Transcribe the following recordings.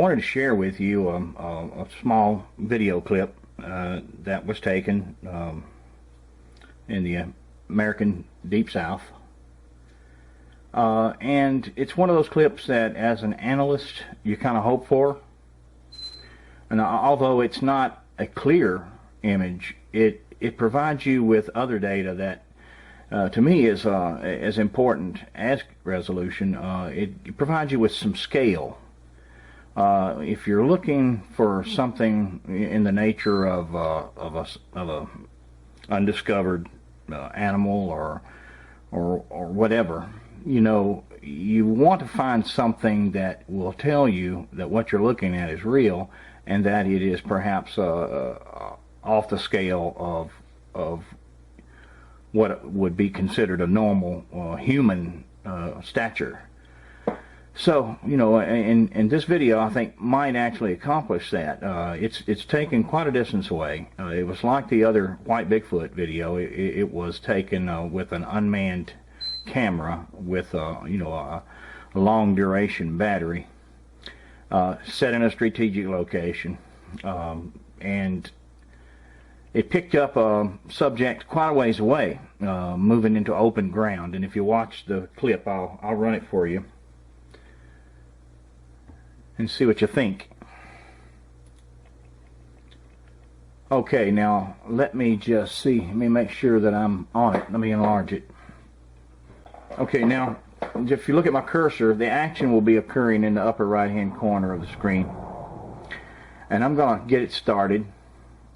wanted to share with you a small video clip that was taken in the American Deep South. And it's one of those clips that, as an analyst, you kind of hope for. And although it's not a clear image, it provides you with other data that, to me, is as important as resolution. It provides you with some scale. If you're looking for something in the nature of a undiscovered animal or whatever, you know, you want to find something that will tell you that what you're looking at is real, and that it is perhaps off the scale of what would be considered a normal human stature. So, you know, and this video, I think, might actually accomplish that. It's taken quite a distance away. It was like the other white Bigfoot video. It was taken with an unmanned camera with, you know, a long duration battery, set in a strategic location, and it picked up a subject quite a ways away, moving into open ground. And if you watch the clip, I'll run it for you and see what you think. Okay, now let me just see. Let me make sure that I'm on it. Let me enlarge it. Okay, now if you look at my cursor, the action will be occurring in the upper right hand corner of the screen. And I'm going to get it started,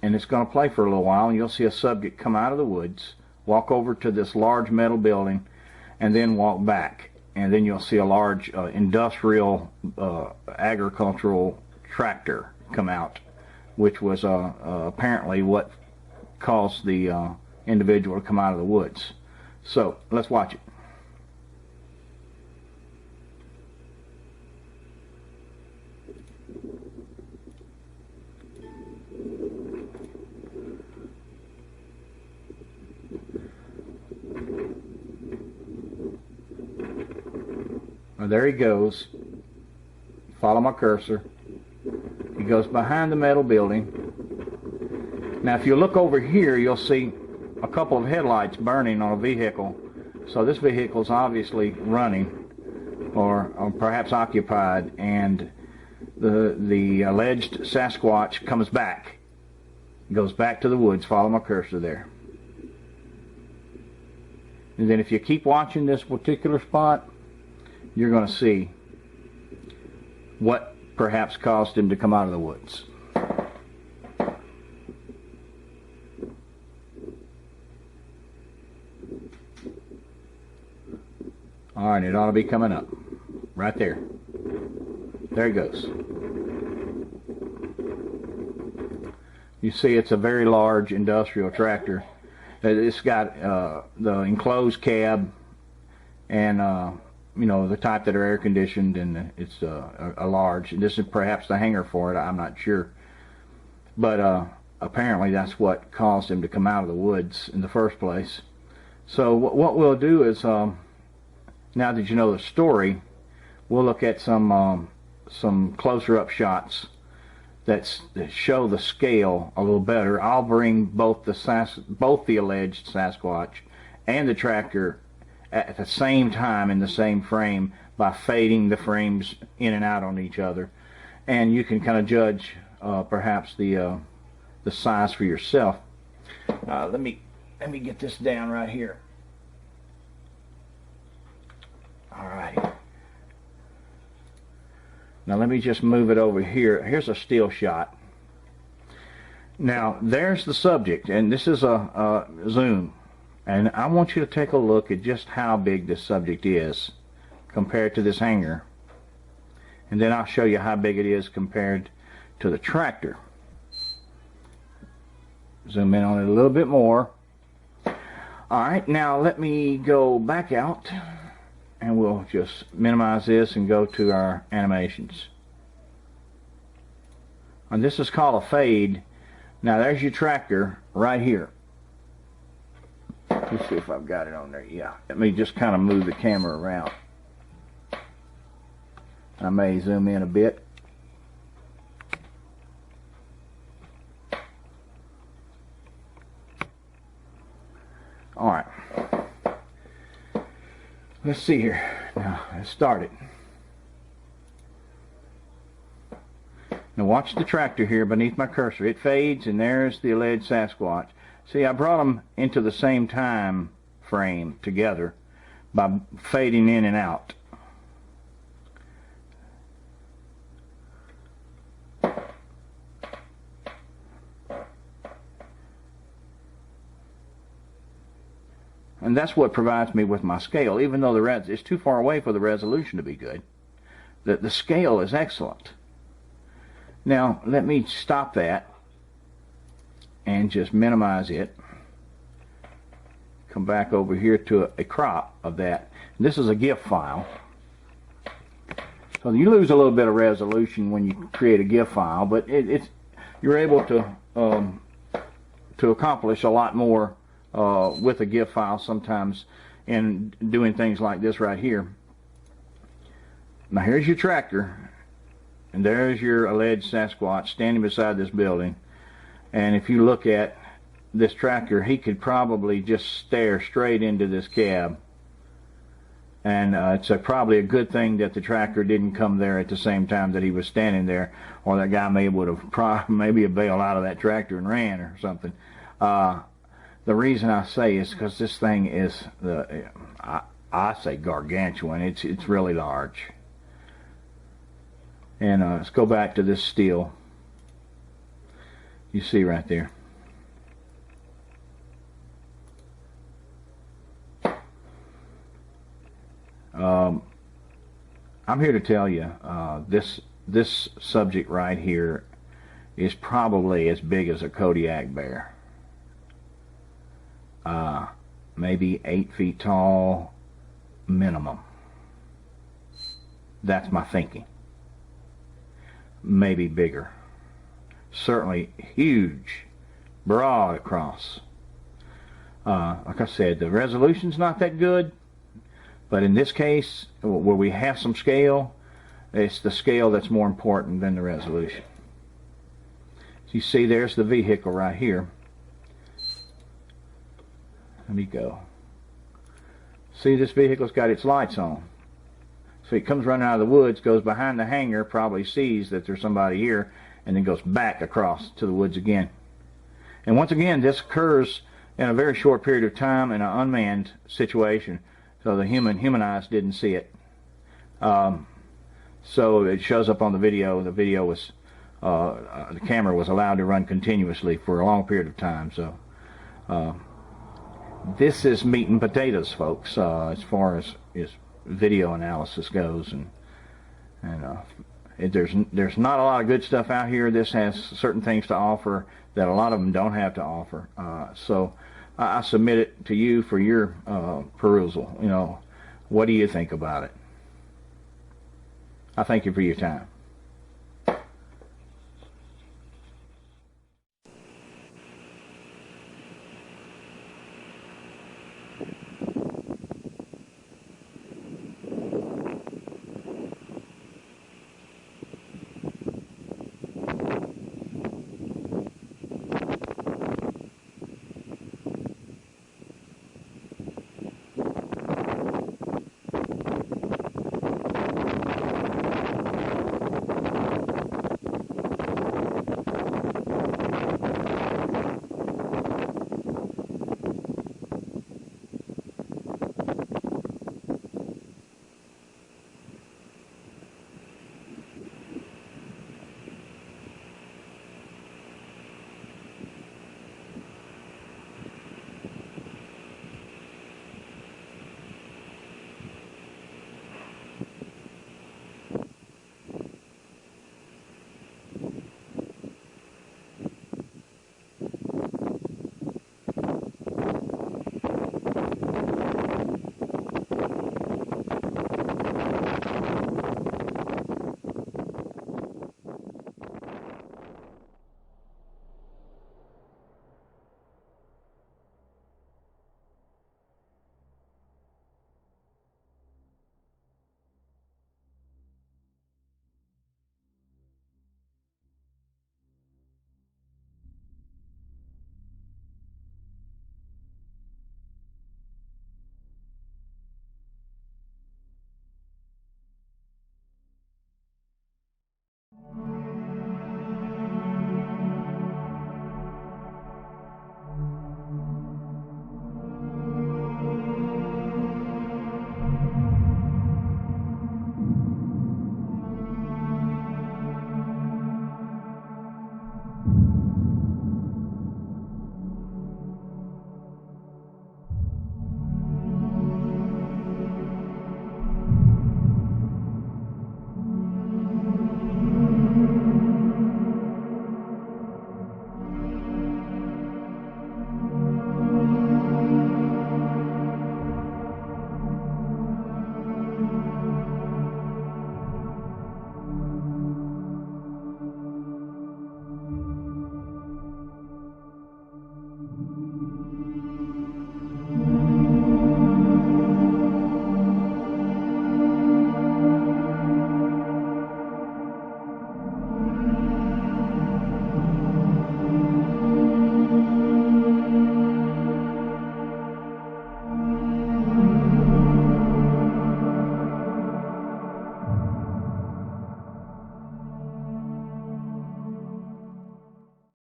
and it's going to play for a little while, and you'll see a subject come out of the woods, walk over to this large metal building, and then walk back. And then you'll see a large industrial agricultural tractor come out, which was apparently what caused the individual to come out of the woods. So let's watch it. There he goes. Follow my cursor. He goes behind the metal building. Now if you look over here, you'll see a couple of headlights burning on a vehicle. So this vehicle is obviously running or perhaps occupied, and the alleged Sasquatch comes back. Goes back to the woods. Follow my cursor there. And then if you keep watching this particular spot, you're going to see what perhaps caused him to come out of the woods. Alright, it ought to be coming up. Right there. There he goes. You see, it's a very large industrial tractor. It's got the enclosed cab and you know, the type that are air conditioned, and it's a large. And this is perhaps the hangar for it. I'm not sure, but apparently that's what caused him to come out of the woods in the first place. So what we'll do is, now that you know the story, we'll look at some closer up shots that show the scale a little better. I'll bring both the alleged Sasquatch and the tractor at the same time in the same frame by fading the frames in and out on each other, and you can kind of judge perhaps the size for yourself. Let me get this down right here. All right. Now let me just move it over here. Here's a still shot. Now there's the subject, and this is a zoom. And I want you to take a look at just how big this subject is compared to this hangar. And then I'll show you how big it is compared to the tractor. Zoom in on it a little bit more. Alright, now let me go back out, and we'll just minimize this and go to our animations. And this is called a fade. Now there's your tractor right here. Let's see if I've got it on there. Yeah. Let me just kind of move the camera around. I may zoom in a bit. All right. Let's see here. Now, let's start it. Now watch the tractor here beneath my cursor. It fades, and there's the alleged Sasquatch. See, I brought them into the same time frame together by fading in and out. And that's what provides me with my scale, even though it's too far away for the resolution to be good. The scale is excellent. Now, let me stop that and just minimize it. Come back over here to a crop of that. This is a GIF file. So you lose a little bit of resolution when you create a GIF file, but you're able to accomplish a lot more with a GIF file sometimes in doing things like this right here. Now here's your tractor, and there's your alleged Sasquatch standing beside this building. And if you look at this tractor, he could probably just stare straight into this cab. And it's probably a good thing that the tractor didn't come there at the same time that he was standing there, or that guy would have maybe bailed out of that tractor and ran or something. The reason I say is because this thing is, I say gargantuan. It's really large. And let's go back to this steel. You see right there. I'm here to tell you, this subject right here is probably as big as a Kodiak bear. Maybe 8 feet tall minimum. That's my thinking. Maybe bigger. Certainly huge, broad across. Like I said, the resolution's not that good, but in this case, where we have some scale, it's the scale that's more important than the resolution. You see, there's the vehicle right here. Let me go. See, this vehicle's got its lights on. So it comes running out of the woods, goes behind the hangar, probably sees that there's somebody here, and then goes back across to the woods again. And once again, this occurs in a very short period of time in an unmanned situation, so the human eyes didn't see it. So it shows up on the video. The video was, the camera was allowed to run continuously for a long period of time. So this is meat and potatoes, folks, as far as video analysis goes, and there's not a lot of good stuff out here. This has certain things to offer that a lot of them don't have to offer. So I submit it to you for your perusal. What do you think about it? I thank you for your time.